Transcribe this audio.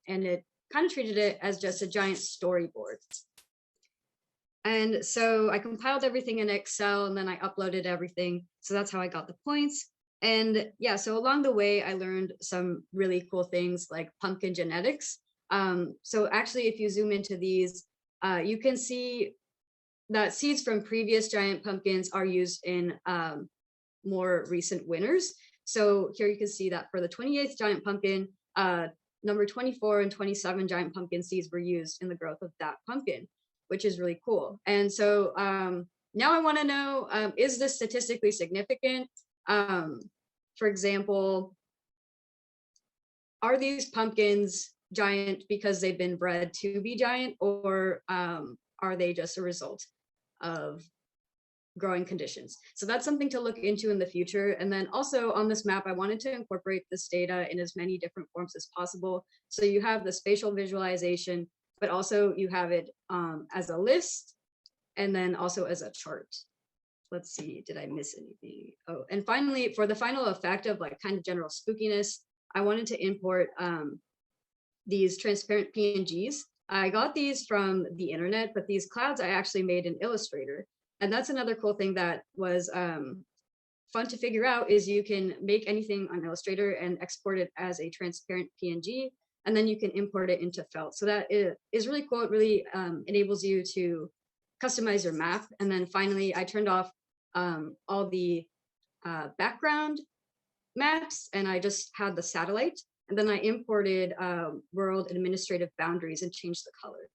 and it kind of treated it as just a giant storyboard. And so I compiled everything in Excel and then I uploaded everything. So that's how I got the points. And yeah, so along the way, I learned some really cool things like pumpkin genetics. So actually, if you zoom into these, you can see that seeds from previous giant pumpkins are used in more recent winners. So here you can see that for the 28th giant pumpkin, number 24 and 27 giant pumpkin seeds were used in the growth of that pumpkin, which is really cool. And so now I want to know, is this statistically significant? For example, are these pumpkins giant because they've been bred to be giant, or are they just a result of growing conditions? So that's something to look into in the future. And then also on this map, I wanted to incorporate this data in as many different forms as possible. So you have the spatial visualization, but also you have it as a list and then also as a chart. Let's see, did I miss anything? Oh, and finally, for the final effect of like kind of general spookiness, I wanted to import these transparent PNGs. I got these from the internet, but these clouds I actually made in Illustrator. And that's another cool thing that was fun to figure out is you can make anything on Illustrator and export it as a transparent PNG, and then you can import it into Felt. So that is really cool. It really enables you to customize your map. And then finally, I turned off all the background maps and I just had the satellite. And then I imported world administrative boundaries and changed the color.